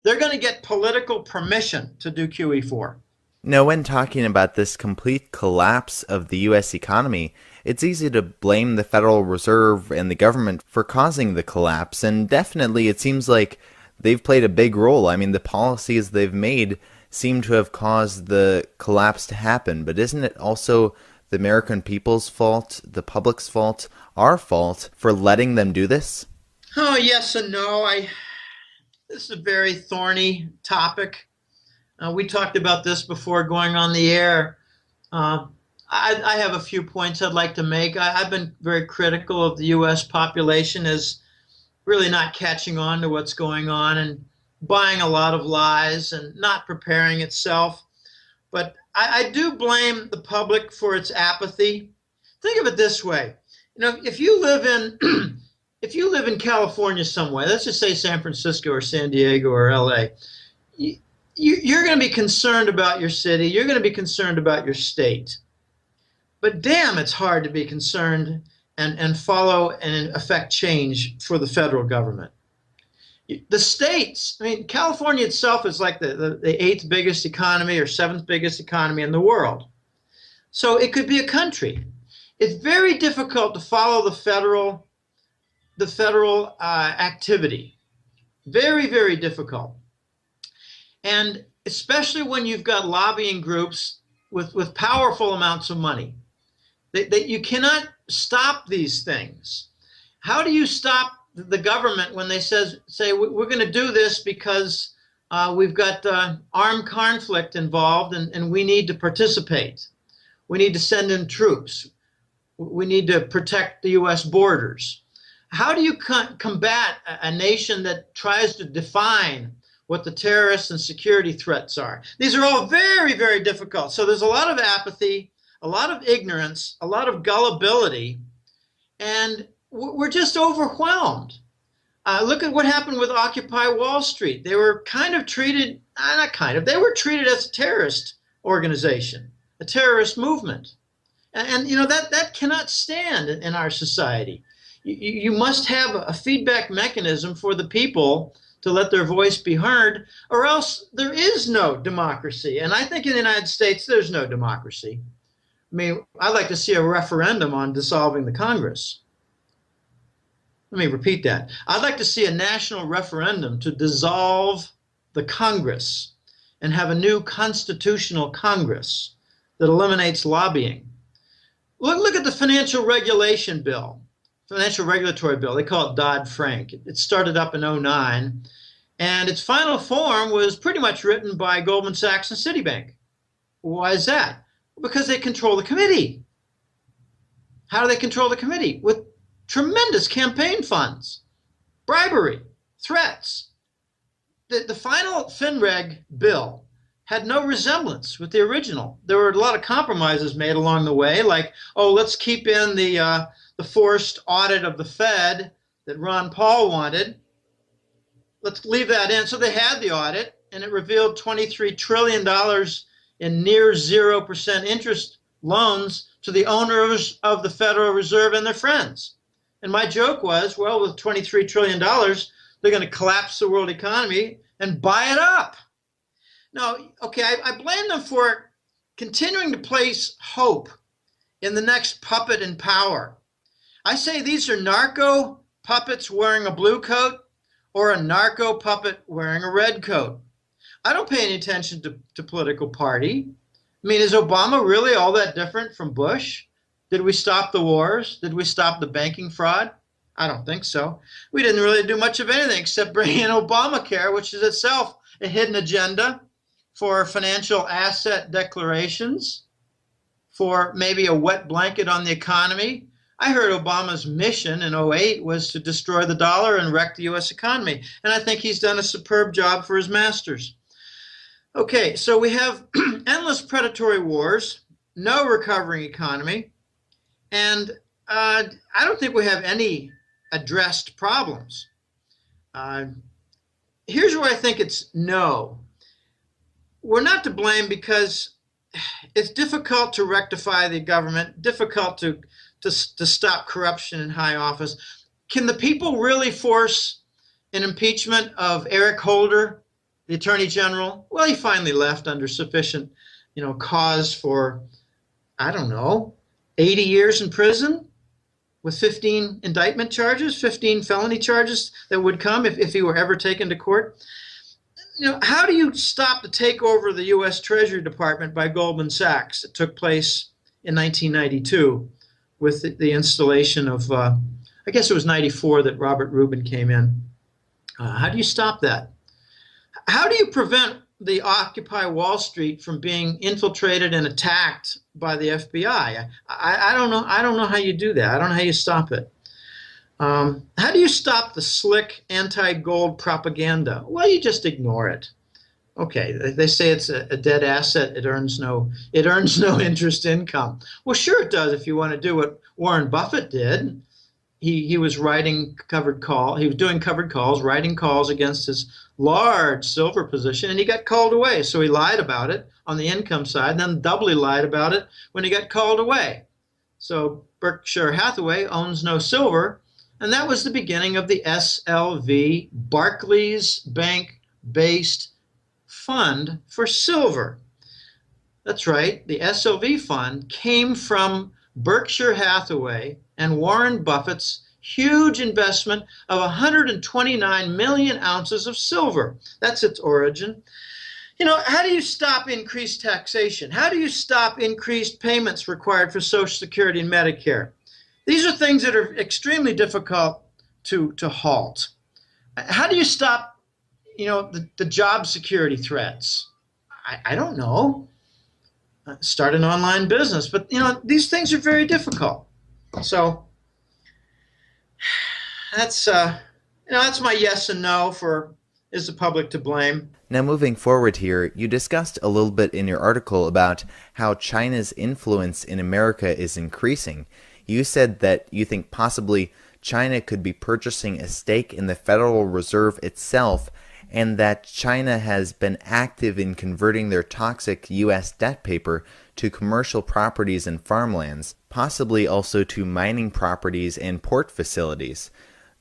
they're going to get political permission to do QE4. Now, when talking about this complete collapse of the U.S. economy, it's easy to blame the Federal Reserve and the government for causing the collapse, and definitely it seems like they've played a big role. I mean, the policies they've made seem to have caused the collapse to happen, but isn't it also the American people's fault, the public's fault, our fault for letting them do this? Oh, yes and no. This is a very thorny topic. We talked about this before going on the air. I have a few points I'd like to make. I've been very critical of the U.S. population as really not catching on to what's going on and buying a lot of lies and not preparing itself. But I do blame the public for its apathy. Think of it this way. If you live in if you live in California somewhere, let's just say San Francisco or San Diego or LA, you're going to be concerned about your city. You're going to be concerned about your state. But damn, it's hard to be concerned and follow and affect change for the federal government. The states, I mean, California itself is like the eighth biggest economy or seventh biggest economy in the world. So it could be a country. It's very difficult to follow the federal activity. Very, very difficult. And especially when you've got lobbying groups with powerful amounts of money. That you cannot stop these things. How do you stop the government when they say we're going to do this because we've got armed conflict involved and we need to participate? We need to send in troops. We need to protect the U.S. borders. How do you combat a nation that tries to define what the terrorists and security threats are? These are all very, very difficult. So there's a lot of apathy, a lot of ignorance, a lot of gullibility, and we're just overwhelmed. Look at what happened with Occupy Wall Street. They were kind of treated, they were treated as a terrorist organization, a terrorist movement. And that cannot stand in our society. You must have a feedback mechanism for the people to let their voice be heard, or else there is no democracy. And I think in the United States, there's no democracy. I mean, I'd like to see a referendum on dissolving the Congress. Let me repeat that. I'd like to see a national referendum to dissolve the Congress and have a new constitutional Congress that eliminates lobbying. Look at the financial regulation bill, financial regulatory bill. They call it Dodd-Frank. It started up in '09, and its final form was pretty much written by Goldman Sachs and Citibank. Why is that? Because they control the committee. How do they control the committee? With tremendous campaign funds, bribery, threats. The final FinReg bill had no resemblance with the original. There were a lot of compromises made along the way, like, oh, let's keep in the forced audit of the Fed that Ron Paul wanted. Let's leave that in. So they had the audit, and it revealed $23 trillion in near 0% interest loans to the owners of the Federal Reserve and their friends. And my joke was, well, with $23 trillion, they're going to collapse the world economy and buy it up. Now, okay, I blame them for continuing to place hope in the next puppet in power. I say these are narco puppets wearing a blue coat or a narco puppet wearing a red coat. I don't pay any attention to political party. I mean, is Obama really all that different from Bush? Did we stop the wars? Did we stop the banking fraud? I don't think so. We didn't really do much of anything except bring in Obamacare, which is itself a hidden agenda for financial asset declarations, for maybe a wet blanket on the economy. I heard Obama's mission in '08 was to destroy the dollar and wreck the U.S. economy, and I think he's done a superb job for his masters. Okay, so we have endless predatory wars, no recovering economy, and I don't think we have any addressed problems. Here's where I think it's no. We're not to blame because it's difficult to rectify the government, difficult to stop corruption in high office. Can the people really force an impeachment of Eric Holder, The Attorney General, well, he finally left under sufficient, cause for, I don't know, 80 years in prison with 15 indictment charges, 15 felony charges that would come if he were ever taken to court. How do you stop the takeover of the U.S. Treasury Department by Goldman Sachs that took place in 1992 with the installation of, I guess it was 94 that Robert Rubin came in? How do you stop that? How do you prevent the Occupy Wall Street from being infiltrated and attacked by the FBI? I don't know. I don't know how you do that. I don't know how you stop it. How do you stop the slick anti-gold propaganda? Well, you just ignore it. Okay, they say it's a dead asset. It earns no interest income. Well, sure it does if you want to do what Warren Buffett did. He was writing covered call. He was doing covered calls, writing calls against his large silver position, and he got called away. So he lied about it on the income side, and then doubly lied about it when he got called away. So Berkshire Hathaway owns no silver, and that was the beginning of the SLV, Barclays Bank-based fund for silver. That's right, the SLV fund came from Berkshire Hathaway and Warren Buffett's huge investment of 129 million ounces of silver. That's its origin. How do you stop increased taxation? How do you stop increased payments required for Social Security and Medicare? These are things that are extremely difficult to halt. How do you stop, the job security threats? I don't know. Start an online business, but these things are very difficult. So that's my yes and no for is the public to blame. Now, moving forward here, you discussed a little bit in your article about how China's influence in America is increasing. You said that you think possibly China could be purchasing a stake in the Federal Reserve itself, and that China has been active in converting their toxic U.S. debt paper to commercial properties and farmlands, possibly also to mining properties and port facilities.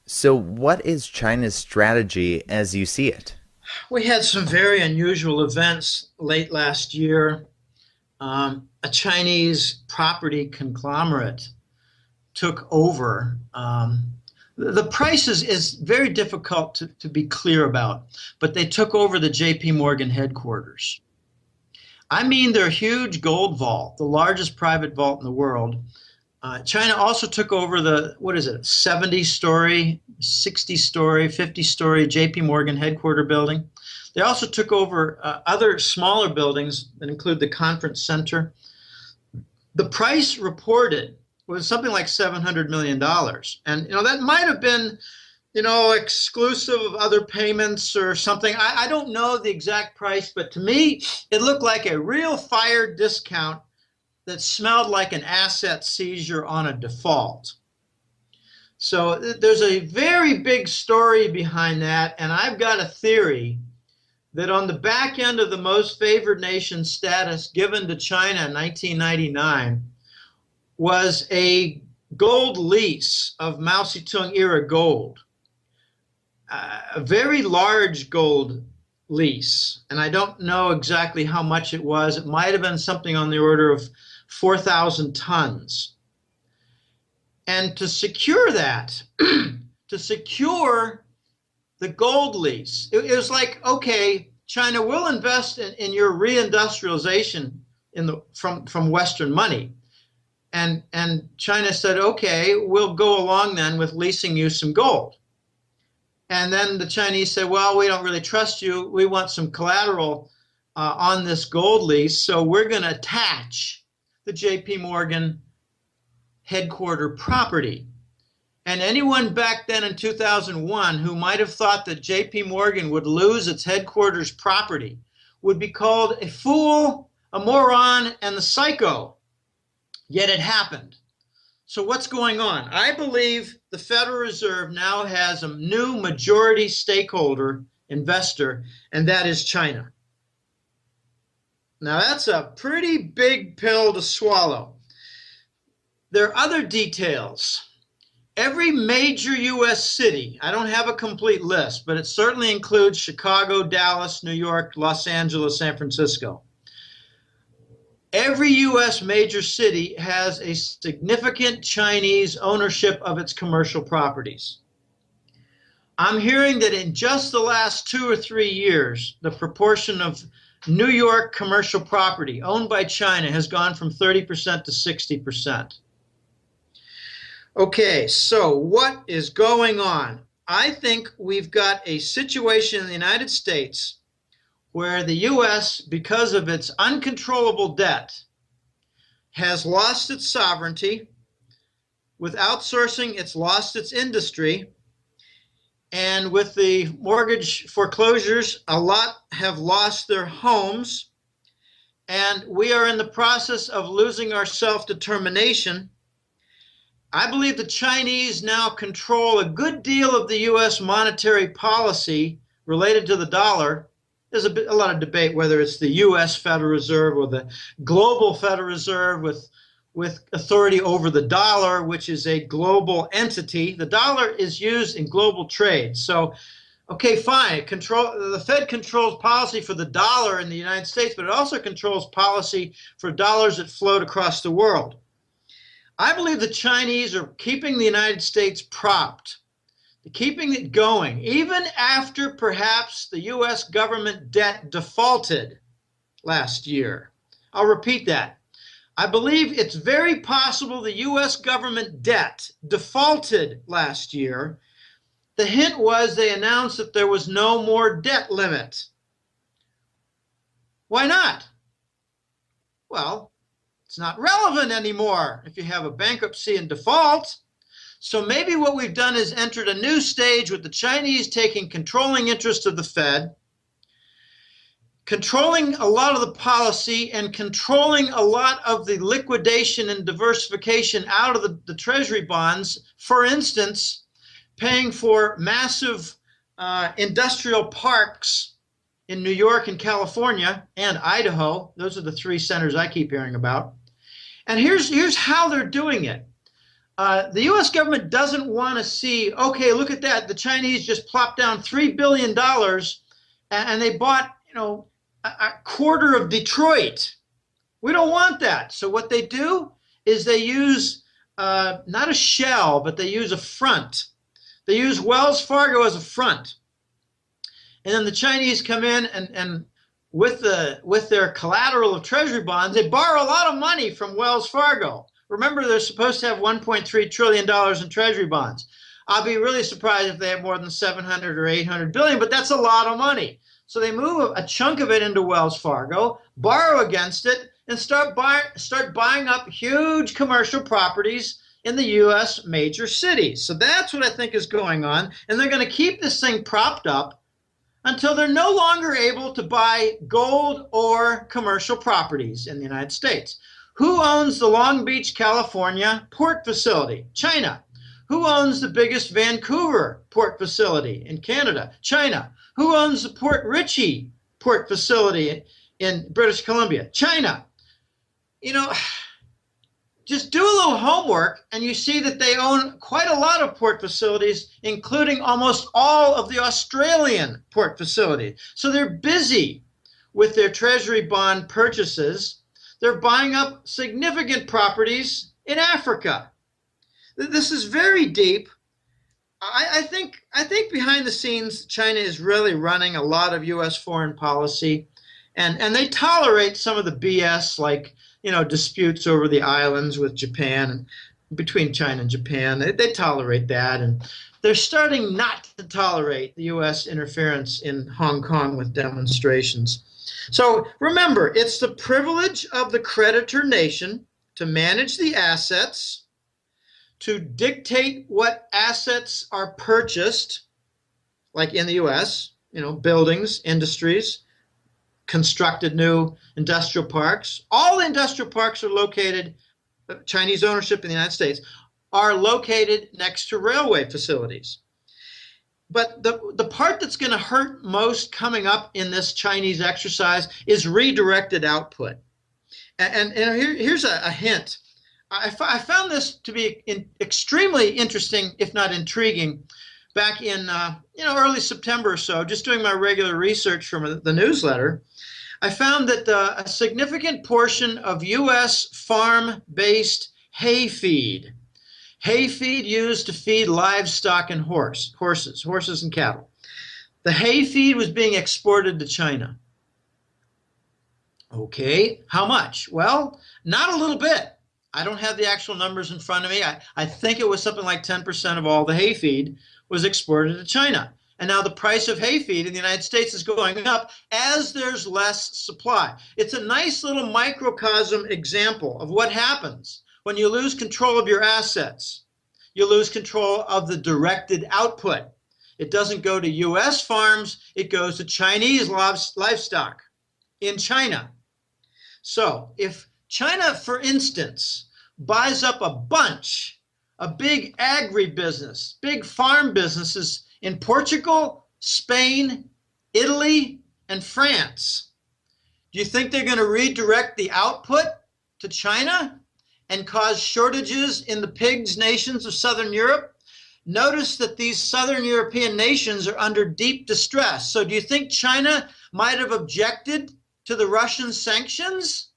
So what is China's strategy as you see it? We had some very unusual events late last year. A Chinese property conglomerate took over. The price is very difficult to be clear about, but they took over the JP Morgan headquarters. I mean their huge gold vault, the largest private vault in the world. China also took over the, 70-story, 60-story, 50-story JP Morgan headquarter building. They also took over other smaller buildings that include the conference center. The price reported was something like $700 million. And, that might have been, exclusive of other payments or something. I don't know the exact price, but to me, it looked like a real fire discount that smelled like an asset seizure on a default. So there's a very big story behind that, and I've got a theory that on the back end of the most favored nation status given to China in 1999 was a gold lease of Mao Zedong era gold, a very large gold lease, and I don't know exactly how much it was. It might have been something on the order of 4,000 tons. And to secure that, to secure the gold lease, it was like, okay, China will invest in your reindustrialization from Western money. And China said, okay, we'll go along then with leasing you some gold. And then the Chinese said, well, we don't really trust you. We want some collateral on this gold lease, so we're going to attach the JP Morgan headquarter property. And anyone back then in 2001 who might have thought that JP Morgan would lose its headquarters property would be called a fool, a moron, and the psycho. Yet it happened. So what's going on? I believe the Federal Reserve now has a new majority stakeholder, investor, and that is China. Now that's a pretty big pill to swallow. There are other details. every major U.S. city, I don't have a complete list, but it certainly includes Chicago, Dallas, New York, Los Angeles, San Francisco. Every U.S. major city has a significant Chinese ownership of its commercial properties. I'm hearing that in just the last 2 or 3 years, the proportion of New York commercial property owned by China has gone from 30% to 60%. Okay, so what is going on? I think we've got a situation in the United States where the U.S., because of its uncontrollable debt, has lost its sovereignty. With outsourcing, it's lost its industry. And with the mortgage foreclosures, a lot have lost their homes. And we are in the process of losing our self-determination. I believe the Chinese now control a good deal of the U.S. monetary policy related to the dollar. There's a lot of debate whether it's the U.S. Federal Reserve or the global Federal Reserve with authority over the dollar, which is a global entity. The dollar is used in global trade. So, okay, fine. The Fed controls policy for the dollar in the United States, but it also controls policy for dollars that float across the world. I believe the Chinese are keeping the United States propped, keeping it going, even after perhaps the U.S. government debt defaulted last year. I'll repeat that. I believe it's very possible the U.S. government debt defaulted last year. The hint was they announced that there was no more debt limit. Why not? Well, it's not relevant anymore if you have a bankruptcy and default. So maybe what we've done is entered a new stage with the Chinese taking controlling interest of the Fed, controlling a lot of the policy and controlling a lot of the liquidation and diversification out of the Treasury bonds. For instance, paying for massive industrial parks in New York and California and Idaho. Those are the 3 centers I keep hearing about. And here's how they're doing it. The U.S. government doesn't want to see, okay, look at that. The Chinese just plopped down $3 billion and they bought, a quarter of Detroit. We don't want that. So what they do is they use not a shell, but they use a front. They use Wells Fargo as a front. And then the Chinese come in and with their collateral of Treasury bonds, they borrow a lot of money from Wells Fargo. Remember, they're supposed to have $1.3 trillion in Treasury bonds. I'll be really surprised if they have more than 700 or 800 billion, but that's a lot of money. So they move a chunk of it into Wells Fargo, borrow against it, and start buying up huge commercial properties in the U.S. major cities. So that's what I think is going on. And they're going to keep this thing propped up until they're no longer able to buy gold or commercial properties in the United States. Who owns the Long Beach, California port facility? China. Who owns the biggest Vancouver port facility in Canada? China. Who owns the Port Richey port facility in British Columbia? China. Just do a little homework and you see that they own quite a lot of port facilities, including almost all of the Australian port facilities. So they're busy with their Treasury bond purchases. They're buying up significant properties in Africa. This is very deep. I think behind the scenes, China is really running a lot of U.S. foreign policy, and they tolerate some of the BS, like disputes over the islands with Japan and between China and Japan. They tolerate that, and they're starting not to tolerate the U.S. interference in Hong Kong with demonstrations. So remember, it's the privilege of the creditor nation to manage the assets, to dictate what assets are purchased, like in the U.S., buildings, industries, constructed new industrial parks. All industrial parks are located, Chinese ownership in the United States, are located next to railway facilities. But the part that's going to hurt most coming up in this Chinese exercise is redirected output. And here's a hint. I found this to be extremely interesting, if not intriguing, back in early September or so, just doing my regular research from the newsletter. I found that a significant portion of U.S. farm-based hay feed used to feed livestock and horses and cattle. The hay feed was being exported to China. Okay, how much? Well, not a little bit. I don't have the actual numbers in front of me. I think it was something like 10% of all the hay feed was exported to China. And now the price of hay feed in the United States is going up as there's less supply. It's a nice little microcosm example of what happens when you lose control of your assets. You lose control of the directed output. It doesn't go to U.S. farms, it goes to Chinese livestock in China. So if China, for instance, buys up a big agribusiness, big farm businesses in Portugal, Spain, Italy, and France, do you think they're going to redirect the output to China and cause shortages in the pigs nations of Southern Europe? Notice that these Southern European nations are under deep distress. So do you think China might have objected to the Russian sanctions?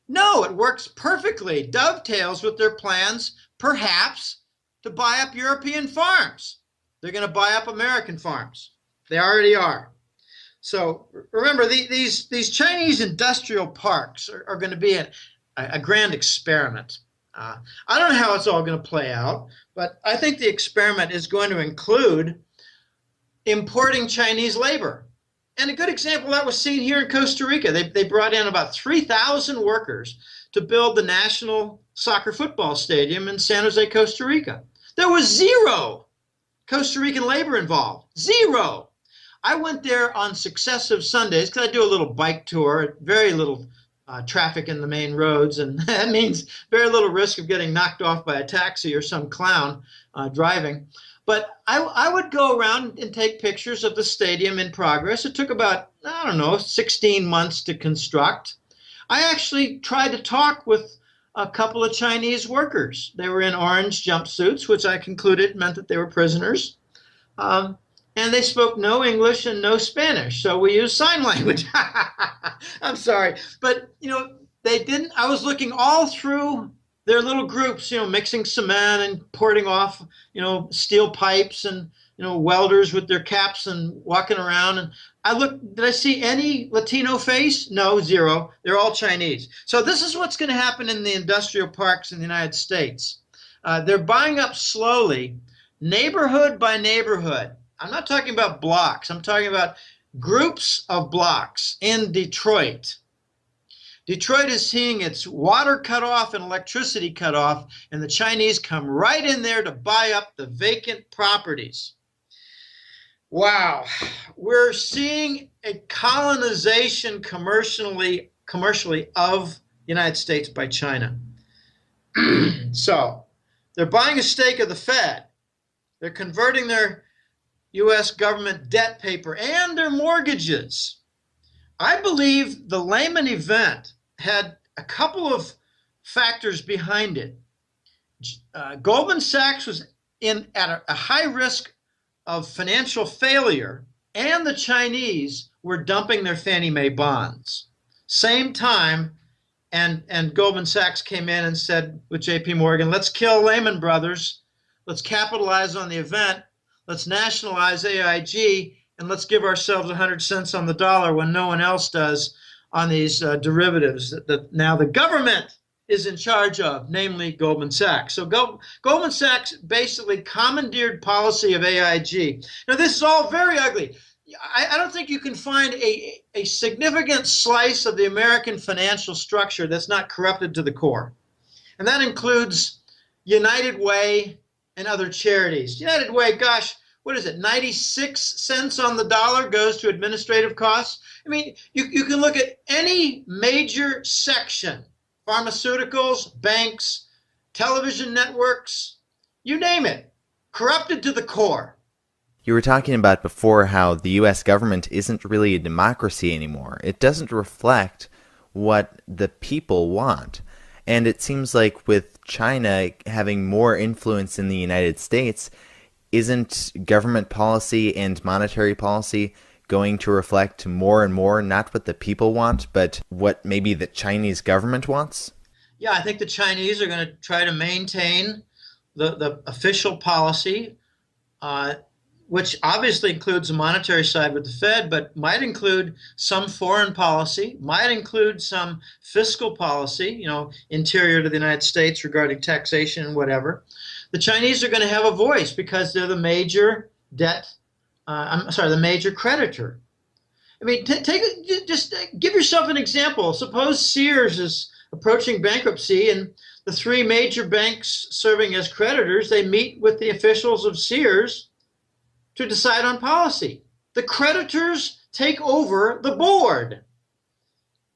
No, it works perfectly, dovetails with their plans, perhaps, to buy up European farms. They're going to buy up American farms. They already are. So remember, these Chinese industrial parks are going to be a grand experiment. I don't know how it's all going to play out, but I think the experiment is going to include importing Chinese labor. And a good example of that was seen here in Costa Rica. They brought in about 3,000 workers to build the national soccer football stadium in San Jose, Costa Rica. There was zero Costa Rican labor involved. Zero. I went there on successive Sundays because I do a little bike tour, very little traffic in the main roads, and that means very little risk of getting knocked off by a taxi or some clown driving. But I would go around and take pictures of the stadium in progress. It took about, 16 months to construct. I actually tried to talk with a couple of Chinese workers. They were in orange jumpsuits, which I concluded meant that they were prisoners. And they spoke no English and no Spanish, so we used sign language. I'm sorry. But, they didn't. I was looking all through their little groups, mixing cement and porting off, steel pipes and, welders with their caps and walking around. And I looked, did I see any Latino face? No, zero. They're all Chinese. So this is what's going to happen in the industrial parks in the United States. They're buying up slowly, neighborhood by neighborhood. I'm not talking about blocks. I'm talking about groups of blocks in Detroit. Detroit is seeing its water cut off and electricity cut off, and the Chinese come right in there to buy up the vacant properties. Wow, we're seeing a colonization commercially of the United States by China. So they're buying a stake of the Fed. They're converting their U.S. government debt paper and their mortgages. I believe the Lehman event had a couple of factors behind it. Goldman Sachs was at a high risk of financial failure, and the Chinese were dumping their Fannie Mae bonds. Same time, and Goldman Sachs came in and said with JP Morgan, let's kill Lehman Brothers, let's capitalize on the event, let's nationalize AIG, and let's give ourselves 100 cents on the dollar when no one else does on these derivatives that now the government is in charge of, namely Goldman Sachs. So Goldman Sachs basically commandeered policy of AIG. Now, this is all very ugly. I don't think you can find a significant slice of the American financial structure that's not corrupted to the core. And that includes United Way and other charities. United Way, gosh, what is it, 96 cents on the dollar goes to administrative costs? I mean, you can look at any major section, pharmaceuticals, banks, television networks, you name it, corrupted to the core. You were talking about before how the U.S. government isn't really a democracy anymore. It doesn't reflect what the people want. And it seems like with China having more influence in the United States, isn't government policy and monetary policy going to reflect more and more not what the people want, but what maybe the Chinese government wants? Yeah, I think the Chinese are going to try to maintain the official policy, uh, which obviously includes the monetary side with the Fed, but might include some foreign policy, might include some fiscal policy, interior to the United States regarding taxation and whatever. The Chinese are going to have a voice because they're the major the major creditor. I mean, just give yourself an example. Suppose Sears is approaching bankruptcy and the three major banks serving as creditors, they meet with the officials of Sears to decide on policy. The creditors take over the board.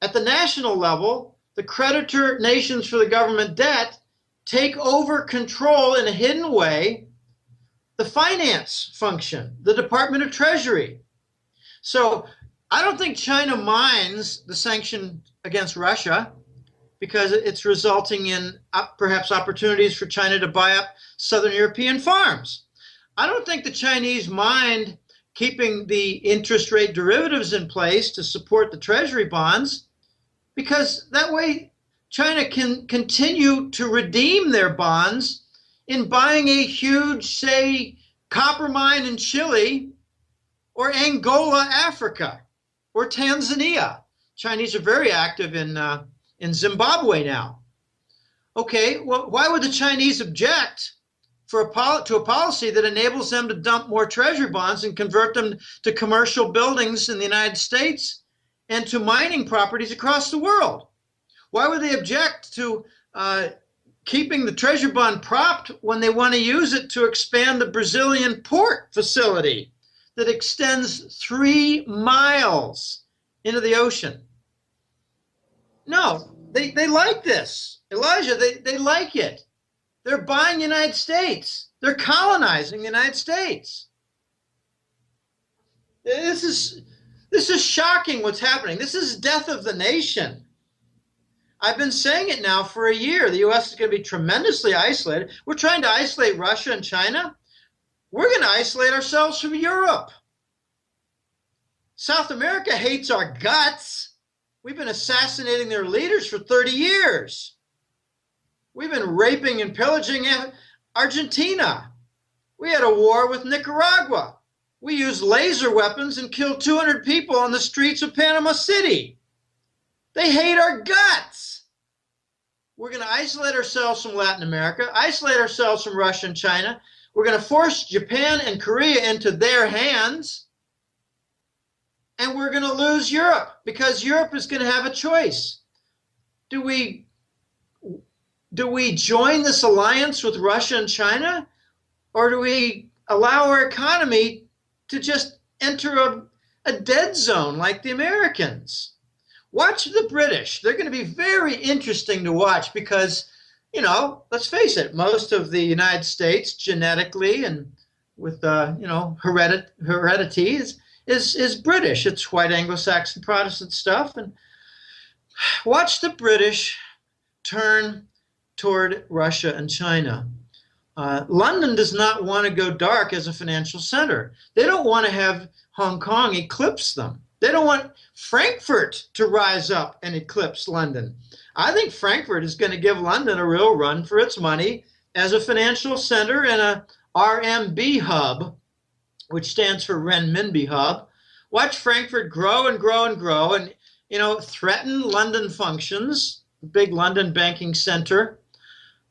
At the national level, the creditor nations for the government debt take over control in a hidden way, the finance function, the Department of Treasury. So I don't think China minds the sanction against Russia because it's resulting in perhaps opportunities for China to buy up Southern European farms. I don't think the Chinese mind keeping the interest rate derivatives in place to support the Treasury bonds because that way China can continue to redeem their bonds in buying a huge, say, copper mine in Chile or Angola, Africa, or Tanzania. Chinese are very active in Zimbabwe now. Okay, well, why would the Chinese object to a policy that enables them to dump more treasury bonds and convert them to commercial buildings in the United States and to mining properties across the world? Why would they object to keeping the treasury bond propped when they want to use it to expand the Brazilian port facility that extends 3 miles into the ocean? No, they like this. Elijah, they like it. They're buying the United States. They're colonizing the United States. This is shocking what's happening. This is death of the nation. I've been saying it now for a year. The U.S. is going to be tremendously isolated. We're trying to isolate Russia and China. We're going to isolate ourselves from Europe. South America hates our guts. We've been assassinating their leaders for 30 years. We've been raping and pillaging Argentina. We had a war with Nicaragua. We used laser weapons and killed 200 people on the streets of Panama City. They hate our guts. We're going to isolate ourselves from Latin America, isolate ourselves from Russia and China. We're going to force Japan and Korea into their hands. And we're going to lose Europe because Europe is going to have a choice. Do we join this alliance with Russia and China, or do we allow our economy to just enter a dead zone like the Americans? Watch the British. They're going to be very interesting to watch because, let's face it, most of the United States genetically and with, heredity is British. It's white Anglo-Saxon Protestant stuff. And watch the British turn toward Russia and China. London does not want to go dark as a financial center. They don't want to have Hong Kong eclipse them. They don't want Frankfurt to rise up and eclipse London. I think Frankfurt is going to give London a real run for its money as a financial center and a RMB hub, which stands for renminbi hub. Watch Frankfurt grow and grow and grow and, threaten London functions, big London banking center.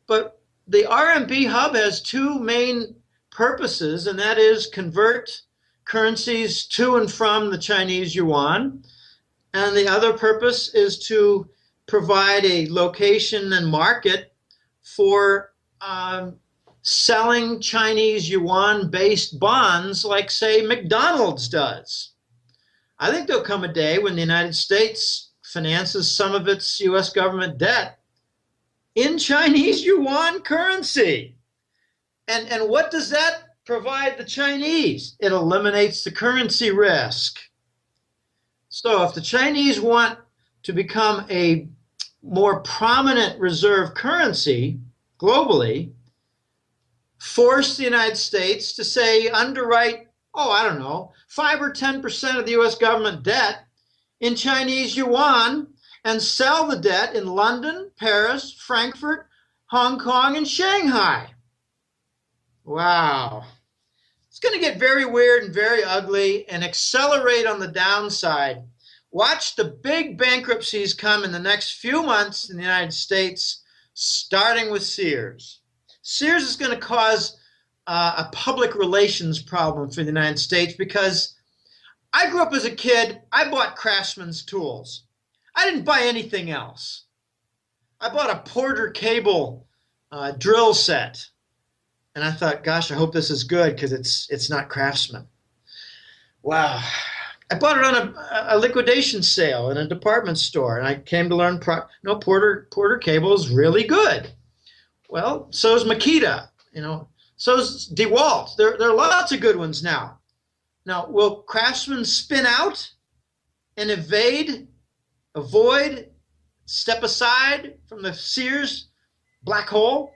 But the RMB hub has two main purposes, and that is convert currencies to and from the Chinese yuan. And the other purpose is to provide a location and market for selling Chinese yuan-based bonds like, say, McDonald's does. I think there'll come a day when the United States finances some of its U.S. government debt in Chinese yuan currency. And what does that provide the Chinese? It eliminates the currency risk. So if the Chinese want to become a more prominent reserve currency globally forced the United States to say underwrite, oh, I don't know, 5 or 10% of the US government debt in Chinese yuan and sell the debt in London, Paris, Frankfurt, Hong Kong, and Shanghai. Wow. It's going to get very weird and very ugly and accelerate on the downside. Watch the big bankruptcies come in the next few months in the United States, starting with Sears. Sears is going to cause a public relations problem for the United States because I grew up as a kid, I bought Craftsman's tools. I didn't buy anything else. I bought a Porter cable drill set. And I thought, gosh, I hope this is good because it's not Craftsman. Wow. I bought it on a liquidation sale in a department store, and I came to learn Porter cable is really good. Well, so's Makita, so's DeWalt. There are lots of good ones now. Now, will Craftsman spin out and avoid, step aside from the Sears black hole?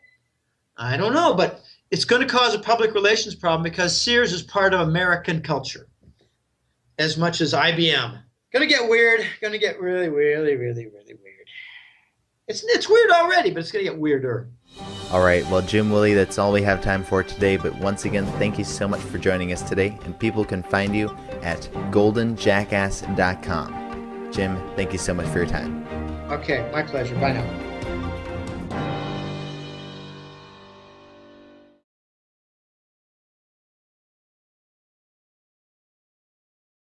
I don't know, but it's going to cause a public relations problem because Sears is part of American culture as much as IBM. Going to get weird. Going to get really, really, really, really weird. It's weird already, but it's going to get weirder. All right, well, Jim, Willie, that's all we have time for today. But once again, thank you so much for joining us today. And people can find you at goldenjackass.com. Jim, thank you so much for your time. Okay, my pleasure. Bye now.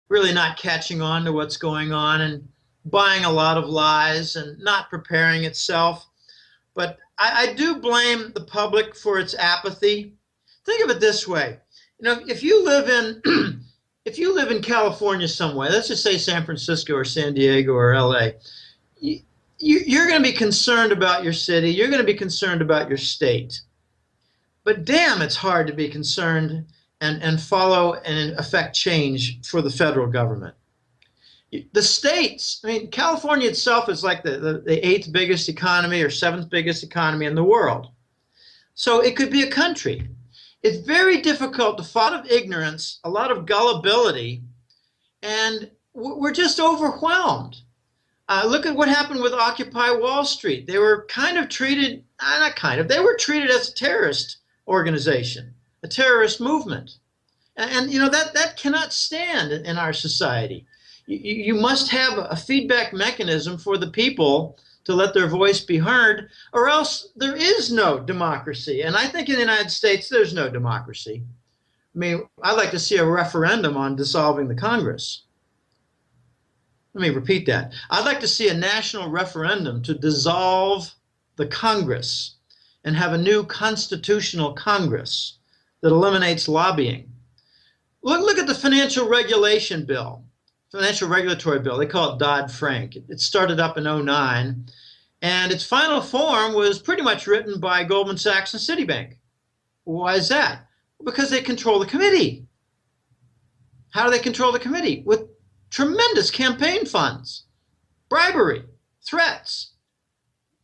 Really not catching on to what's going on and buying a lot of lies and not preparing itself. But I do blame the public for its apathy. Think of it this way. If you live in California somewhere, let's just say San Francisco or San Diego or LA, you're going to be concerned about your city. You're going to be concerned about your state. But damn, it's hard to be concerned and follow and affect change for the federal government. The states, California itself is like the 8th biggest economy or 7th biggest economy in the world. So it could be a country. It's very difficult to follow of ignorance, a lot of gullibility, and we're just overwhelmed. Look at what happened with Occupy Wall Street. They were treated as a terrorist organization, a terrorist movement. And that cannot stand in our society. You must have a feedback mechanism for the people to let their voice be heard, or else there is no democracy. And I think in the United States, there's no democracy. I'd like to see a referendum on dissolving the Congress. Let me repeat that. I'd like to see a national referendum to dissolve the Congress and have a new constitutional Congress that eliminates lobbying. Look at the financial regulation bill, financial regulatory bill. They call it Dodd-Frank. It started up in 2009, and its final form was pretty much written by Goldman Sachs and Citibank. Why is that? Because they control the committee. How do they control the committee? With tremendous campaign funds, bribery, threats.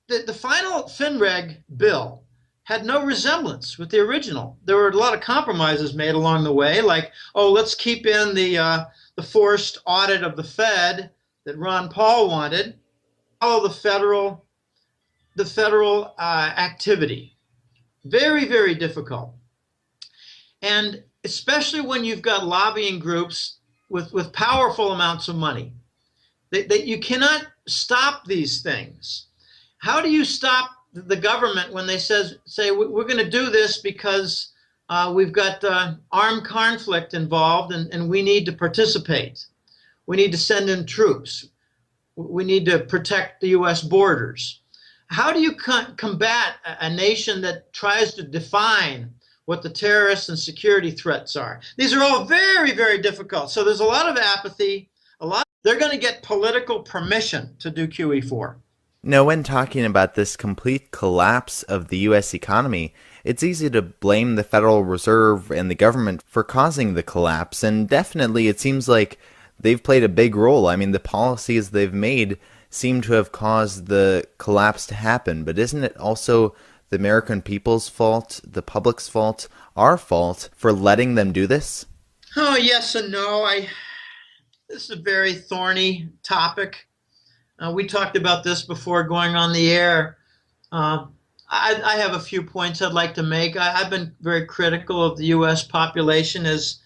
The final FinReg bill had no resemblance with the original. There were a lot of compromises made along the way, like, oh, let's keep in the forced audit of the Fed that Ron Paul wanted, follow the federal activity. Very, very difficult. And especially when you've got lobbying groups with powerful amounts of money, that you cannot stop these things. How do you stop the government when they say we're going to do this because we've got armed conflict involved and we need to participate? We need to send in troops. We need to protect the U.S. borders. How do you combat a nation that tries to define what the terrorists and security threats are? These are all very, very difficult. So there's a lot of apathy. They're going to get political permission to do QE4. Now, when talking about this complete collapse of the U.S. economy, it's easy to blame the Federal Reserve and the government for causing the collapse, and definitely it seems like they've played a big role. The policies they've made seem to have caused the collapse to happen. But isn't it also the American people's fault, the public's fault, our fault for letting them do this? Oh, yes and no. This is a very thorny topic. We talked about this before going on the air. Uh, I have a few points I'd like to make. I've been very critical of the U.S. population as